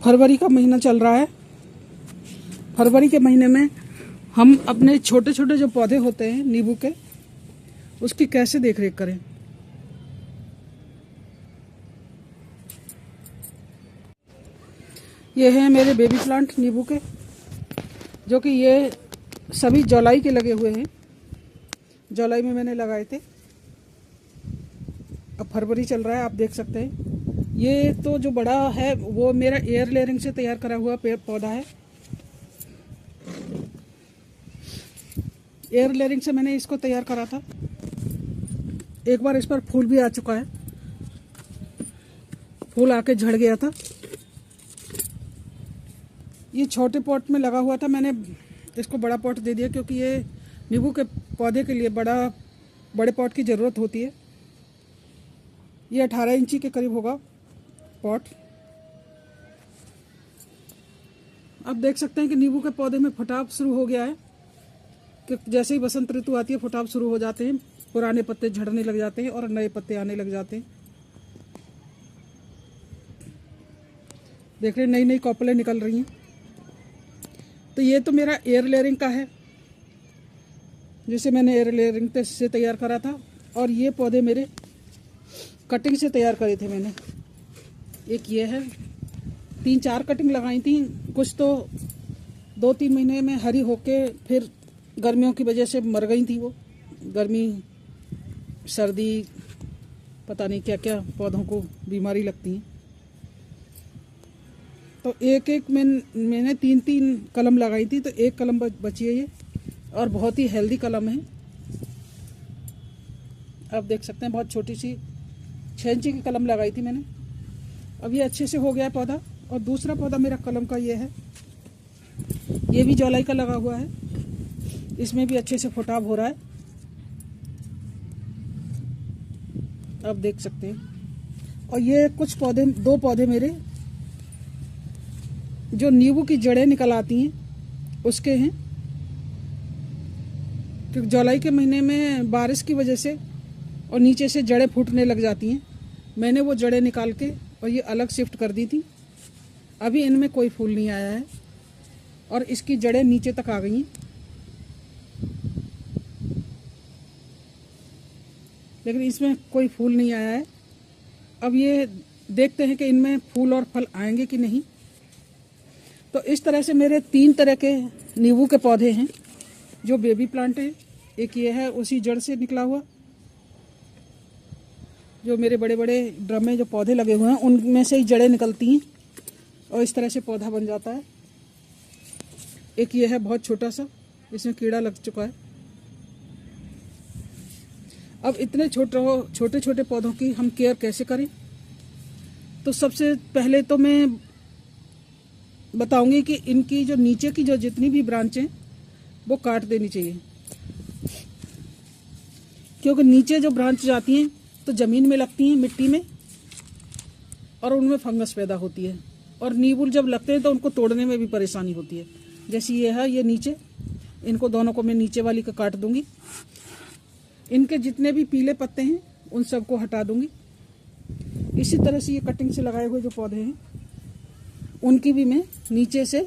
फरवरी का महीना चल रहा है। फरवरी के महीने में हम अपने छोटे छोटे जो पौधे होते हैं नींबू के, उसकी कैसे देखरेख करें। ये हैं मेरे बेबी प्लांट नींबू के, जो कि ये सभी जुलाई के लगे हुए हैं। जुलाई में मैंने लगाए थे, अब फरवरी चल रहा है, आप देख सकते हैं। ये तो जो बड़ा है वो मेरा एयर लेयरिंग से तैयार करा हुआ पेड़ पौधा है। एयर लेयरिंग से मैंने इसको तैयार करा था। एक बार इस पर फूल भी आ चुका है, फूल आके झड़ गया था। ये छोटे पॉट में लगा हुआ था, मैंने इसको बड़ा पॉट दे दिया क्योंकि ये नींबू के पौधे के लिए बड़े पॉट की ज़रूरत होती है। ये 18 इंची के करीब होगा पॉट। आप देख सकते हैं कि नींबू के पौधे में फुटाव शुरू हो गया है कि जैसे ही बसंत ऋतु आती है फुटाव शुरू हो जाते हैं, पुराने पत्ते झड़ने लग जाते हैं और नए पत्ते आने लग जाते हैं। देख रहे हैं, नई नई कॉपलें निकल रही हैं। तो ये तो मेरा एयर लेयरिंग का है, जिसे मैंने एयर लेयरिंग से तैयार करा था। और ये पौधे मेरे कटिंग से तैयार करे थे मैंने। एक ये है, 3-4 कटिंग लगाई थी। कुछ तो 2-3 महीने में हरी होके फिर गर्मियों की वजह से मर गई थी। वो गर्मी सर्दी पता नहीं क्या क्या पौधों को बीमारी लगती है। तो एक एक मैंने 3-3 कलम लगाई थी, तो एक कलम बची है ये, और बहुत ही हेल्दी कलम है। आप देख सकते हैं, बहुत छोटी सी 6 इंची की कलम लगाई थी मैंने। अब ये अच्छे से हो गया पौधा। और दूसरा पौधा मेरा कलम का ये है, ये भी जुलाई का लगा हुआ है। इसमें भी अच्छे से फुटाव हो रहा है, आप देख सकते हैं। और ये कुछ पौधे, 2 पौधे मेरे जो नींबू की जड़ें निकल आती हैं उसके हैं, क्योंकि जुलाई के महीने में बारिश की वजह से और नीचे से जड़ें फूटने लग जाती हैं। मैंने वो जड़ें निकाल के और ये अलग शिफ्ट कर दी थी। अभी इनमें कोई फूल नहीं आया है और इसकी जड़ें नीचे तक आ गई हैं, लेकिन इसमें कोई फूल नहीं आया है। अब ये देखते हैं कि इनमें फूल और फल आएंगे कि नहीं। तो इस तरह से मेरे 3 तरह के नींबू के पौधे हैं जो बेबी प्लांट है। एक ये है उसी जड़ से निकला हुआ, जो मेरे बड़े बड़े ड्रम में जो पौधे लगे हुए हैं उनमें से ही जड़ें निकलती हैं और इस तरह से पौधा बन जाता है। एक ये है बहुत छोटा सा, इसमें कीड़ा लग चुका है। अब इतने छोटे छोटे पौधों की हम केयर कैसे करें। तो सबसे पहले तो मैं बताऊंगी कि इनकी जो नीचे की जो जितनी भी ब्रांचें वो काट देनी चाहिए, क्योंकि नीचे जो ब्रांच जाती हैं तो ज़मीन में लगती हैं, मिट्टी में, और उनमें फंगस पैदा होती है। और नींबू जब लगते हैं तो उनको तोड़ने में भी परेशानी होती है। जैसे ये है, ये नीचे, इनको दोनों को मैं नीचे वाली का काट दूंगी। इनके जितने भी पीले पत्ते हैं उन सबको हटा दूंगी। इसी तरह से ये कटिंग से लगाए हुए जो पौधे हैं उनकी भी मैं नीचे से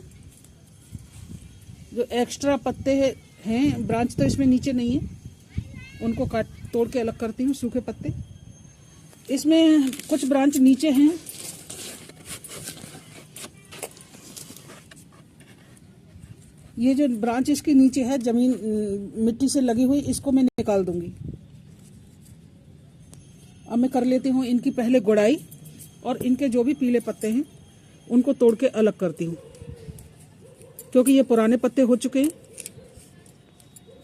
जो एक्स्ट्रा पत्ते हैं, ब्रांच तो इसमें नीचे नहीं है, उनको तोड़ के अलग करती हूँ, सूखे पत्ते। इसमें कुछ ब्रांच नीचे हैं, ये जो ब्रांच इसके नीचे है जमीन मिट्टी से लगी हुई, इसको मैं निकाल दूंगी। अब मैं कर लेती हूँ इनकी पहले गुड़ाई, और इनके जो भी पीले पत्ते हैं उनको तोड़ के अलग करती हूँ, क्योंकि ये पुराने पत्ते हो चुके हैं।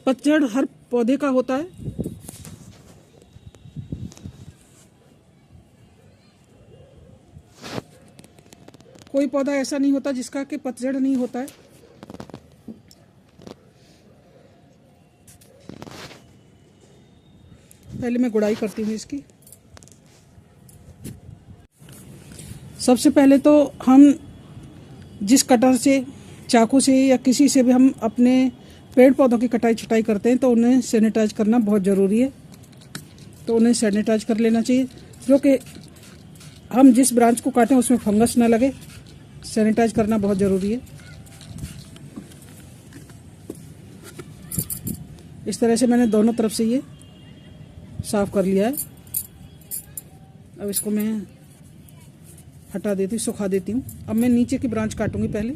पतझड़ हर पौधे का होता है। कोई पौधा ऐसा नहीं होता जिसका कि पतझड़ नहीं होता है। पहले मैं गुड़ाई करती हूँ इसकी। सबसे पहले तो हम जिस कटर से, चाकू से या किसी से भी हम अपने पेड़ पौधों की कटाई छटाई करते हैं तो उन्हें सैनिटाइज करना बहुत ज़रूरी है। तो उन्हें सैनिटाइज कर लेना चाहिए, जो कि हम जिस ब्रांच को काटें उसमें फंगस ना लगे। सैनिटाइज करना बहुत ज़रूरी है। इस तरह से मैंने दोनों तरफ से ये साफ़ कर लिया है। अब इसको मैं हटा देती हूँ, सुखा देती हूँ। अब मैं नीचे की ब्रांच काटूंगी, पहले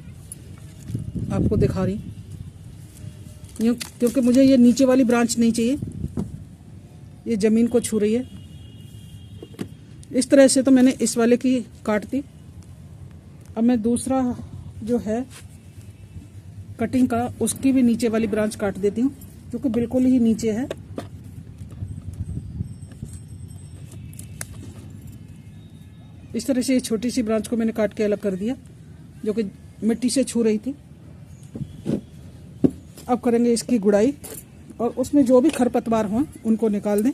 आपको दिखा रही यूँ, क्योंकि मुझे ये नीचे वाली ब्रांच नहीं चाहिए, ये ज़मीन को छू रही है। इस तरह से तो मैंने इस वाले की काट दी। अब मैं दूसरा जो है कटिंग का, उसकी भी नीचे वाली ब्रांच काट देती हूँ, क्योंकि बिल्कुल ही नीचे है। इस तरह से ये छोटी सी ब्रांच को मैंने काट के अलग कर दिया, जो कि मिट्टी से छू रही थी। अब करेंगे इसकी गुड़ाई, और उसमें जो भी खरपतवार हों उनको निकाल दें।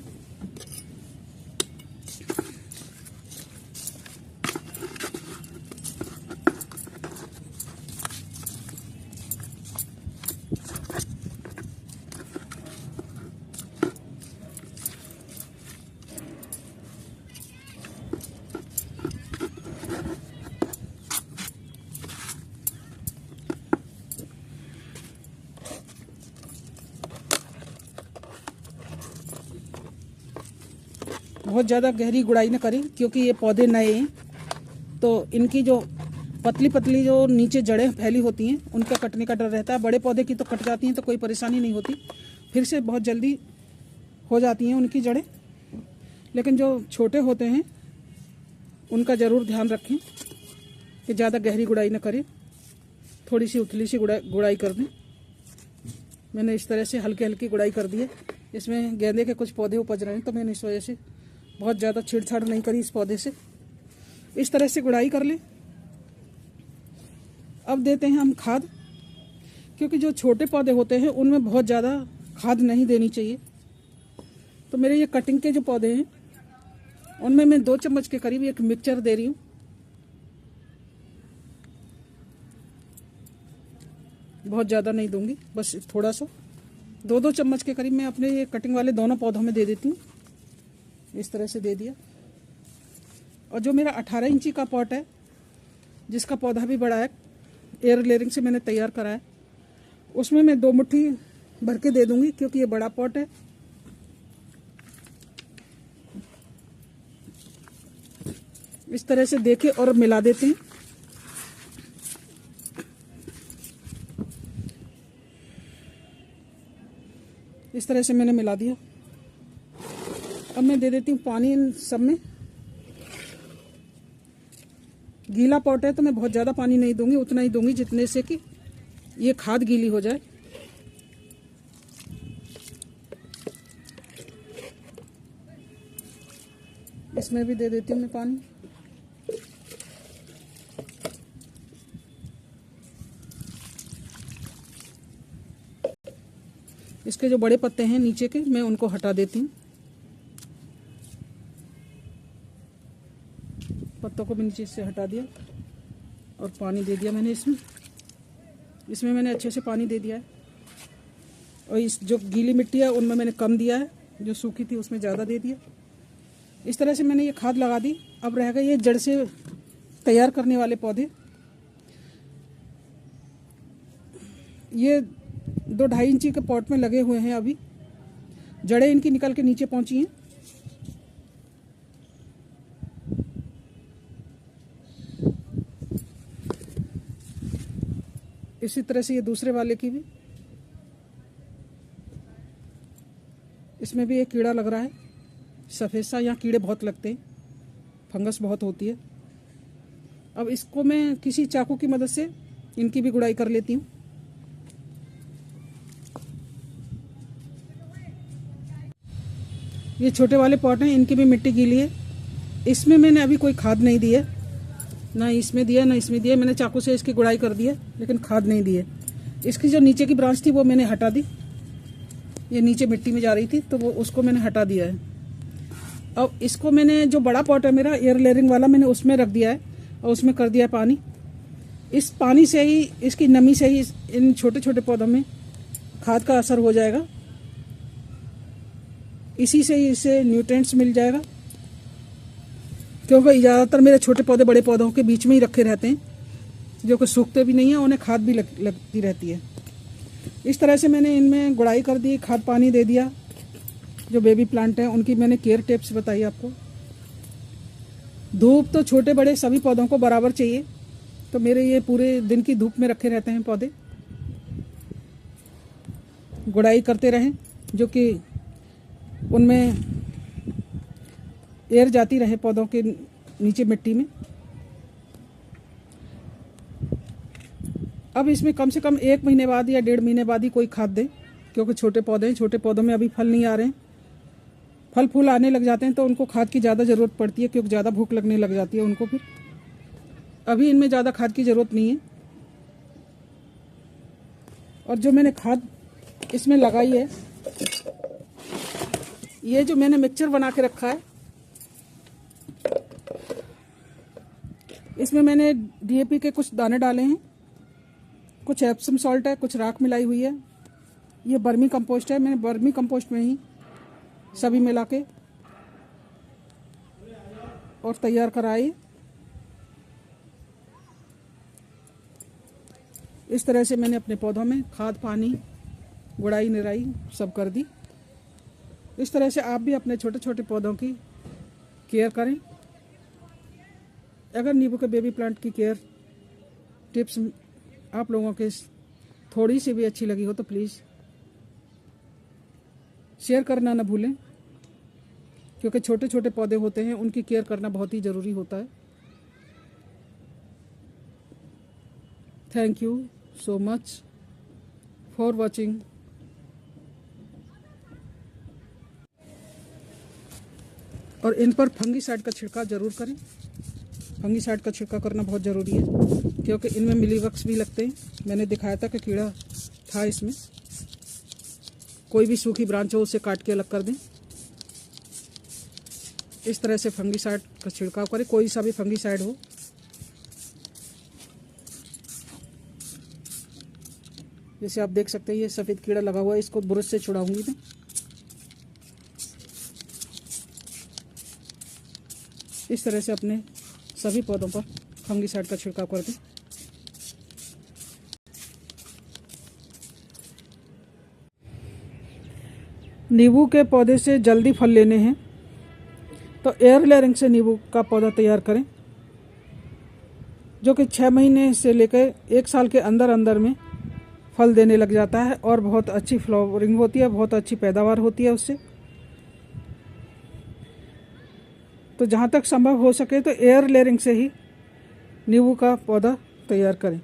बहुत ज़्यादा गहरी गुड़ाई न करें, क्योंकि ये पौधे नए हैं, तो इनकी जो पतली पतली जो नीचे जड़ें फैली होती हैं उनका कटने का डर रहता है। बड़े पौधे की तो कट जाती हैं तो कोई परेशानी नहीं होती, फिर से बहुत जल्दी हो जाती हैं उनकी जड़ें। लेकिन जो छोटे होते हैं उनका ज़रूर ध्यान रखें कि ज़्यादा गहरी गुड़ाई न करें, थोड़ी सी उथली सी गुड़ाई कर दें। मैंने इस तरह से हल्की हल्की गुड़ाई कर दी है। इसमें गेंदे के कुछ पौधे उपज रहे हैं, तो मैंने इस वजह से बहुत ज़्यादा छेड़छाड़ नहीं करी इस पौधे से। इस तरह से गुड़ाई कर लें। अब देते हैं हम खाद, क्योंकि जो छोटे पौधे होते हैं उनमें बहुत ज़्यादा खाद नहीं देनी चाहिए। तो मेरे ये कटिंग के जो पौधे हैं उनमें मैं 2 चम्मच के करीब एक मिक्सचर दे रही हूँ। बहुत ज़्यादा नहीं दूंगी, बस थोड़ा सा 2-2 चम्मच के करीब मैं अपने ये कटिंग वाले दोनों पौधों में दे देती हूँ। इस तरह से दे दिया। और जो मेरा 18 इंची का पॉट है, जिसका पौधा भी बड़ा है, एयर लेयरिंग से मैंने तैयार करा है, उसमें मैं 2 मुट्ठी भर के दे दूंगी, क्योंकि ये बड़ा पॉट है। इस तरह से देके और मिला देते हैं। इस तरह से मैंने मिला दिया। अब मैं दे देती हूँ पानी इन सब में। गीला पॉट है तो मैं बहुत ज़्यादा पानी नहीं दूंगी, उतना ही दूंगी जितने से कि ये खाद गीली हो जाए। इसमें भी दे देती हूँ मैं पानी। इसके जो बड़े पत्ते हैं नीचे के, मैं उनको हटा देती हूँ। पत्तों को भी नीचे से हटा दिया और पानी दे दिया मैंने इसमें मैंने अच्छे से पानी दे दिया है। और इस जो गीली मिट्टी है उनमें मैंने कम दिया है, जो सूखी थी उसमें ज़्यादा दे दिया। इस तरह से मैंने ये खाद लगा दी। अब रह गए ये जड़ से तैयार करने वाले पौधे। ये 2-2.5 इंची के पॉट में लगे हुए हैं। अभी जड़ें इनकी निकल के नीचे पहुंची हैं। इसी तरह से ये दूसरे वाले की भी, इसमें भी एक कीड़ा लग रहा है, सफ़ेद सा। यहाँ कीड़े बहुत लगते हैं, फंगस बहुत होती है। अब इसको मैं किसी चाकू की मदद से इनकी भी गुड़ाई कर लेती हूँ। ये छोटे वाले पॉट हैं, इनकी भी मिट्टी गीली है। इसमें मैंने अभी कोई खाद नहीं दी है, ना इसमें दिया ना इसमें दिया। मैंने चाकू से इसकी गुड़ाई कर दी है, लेकिन खाद नहीं दी है। इसकी जो नीचे की ब्रांच थी वो मैंने हटा दी, ये नीचे मिट्टी में जा रही थी तो वो उसको मैंने हटा दिया है। अब इसको मैंने, जो बड़ा पॉट है मेरा एयर लेयरिंग वाला, मैंने उसमें रख दिया है और उसमें कर दिया पानी। इस पानी से ही, इसकी नमी से ही इन छोटे छोटे पौधों में खाद का असर हो जाएगा। इसी से ही इसे न्यूट्रिएंट्स मिल जाएगा, क्योंकि ज़्यादातर मेरे छोटे पौधे बड़े पौधों के बीच में ही रखे रहते हैं। जो कि सूखते भी नहीं हैं, उन्हें खाद भी लगती रहती है। इस तरह से मैंने इनमें गुड़ाई कर दी, खाद पानी दे दिया। जो बेबी प्लांट हैं उनकी मैंने केयर टिप्स बताई आपको। धूप तो छोटे बड़े सभी पौधों को बराबर चाहिए, तो मेरे ये पूरे दिन की धूप में रखे रहते हैं पौधे। गुड़ाई करते रहें जो कि उनमें एयर जाती रहे पौधों के नीचे मिट्टी में। अब इसमें कम से कम 1 महीने बाद या 1.5 महीने बाद ही कोई खाद दें, क्योंकि छोटे पौधे हैं, छोटे पौधों में अभी फल नहीं आ रहे हैं। फल फूल आने लग जाते हैं तो उनको खाद की ज़्यादा ज़रूरत पड़ती है, क्योंकि ज़्यादा भूख लगने लग जाती है उनको। फिर अभी इनमें ज़्यादा खाद की ज़रूरत नहीं है। और जो मैंने खाद इसमें लगाई है, ये जो मैंने मिक्सचर बना के रखा है, इसमें मैंने DAP के कुछ दाने डाले हैं, कुछ एप्सम सॉल्ट है, कुछ राख मिलाई हुई है। ये बर्मी कंपोस्ट है, मैंने बर्मी कंपोस्ट में ही सभी मिला के और तैयार कराई। इस तरह से मैंने अपने पौधों में खाद पानी गुड़ाई निराई सब कर दी। इस तरह से आप भी अपने छोटे छोटे पौधों की केयर करें। अगर नींबू के बेबी प्लांट की केयर टिप्स आप लोगों के थोड़ी सी भी अच्छी लगी हो तो प्लीज़ शेयर करना ना भूलें, क्योंकि छोटे छोटे पौधे होते हैं, उनकी केयर करना बहुत ही ज़रूरी होता है। Thank you so much for watching. और इन पर फंगीसाइड का छिड़काव ज़रूर करें। फंगीसाइड का छिड़काव करना बहुत ज़रूरी है, क्योंकि इनमें मिलीबग्स भी लगते हैं। मैंने दिखाया था कि कीड़ा था इसमें। कोई भी सूखी ब्रांच हो उसे काट के अलग कर दें। इस तरह से फंगीसाइड का छिड़काव करें, कोई सा भी फंगीसाइड हो। जैसे आप देख सकते हैं ये सफ़ेद कीड़ा लगा हुआ है, इसको ब्रश से छुड़ाऊंगी मैं। इस तरह से अपने सभी पौधों पर फंगीसाइड का छिड़काव कर दें। नींबू के पौधे से जल्दी फल लेने हैं तो एयर लेयरिंग से नींबू का पौधा तैयार करें, जो कि 6 महीने से लेकर 1 साल के अंदर अंदर में फल देने लग जाता है और बहुत अच्छी फ्लावरिंग होती है, बहुत अच्छी पैदावार होती है उससे। तो जहाँ तक संभव हो सके तो एयर लेयरिंग से ही नींबू का पौधा तैयार करें।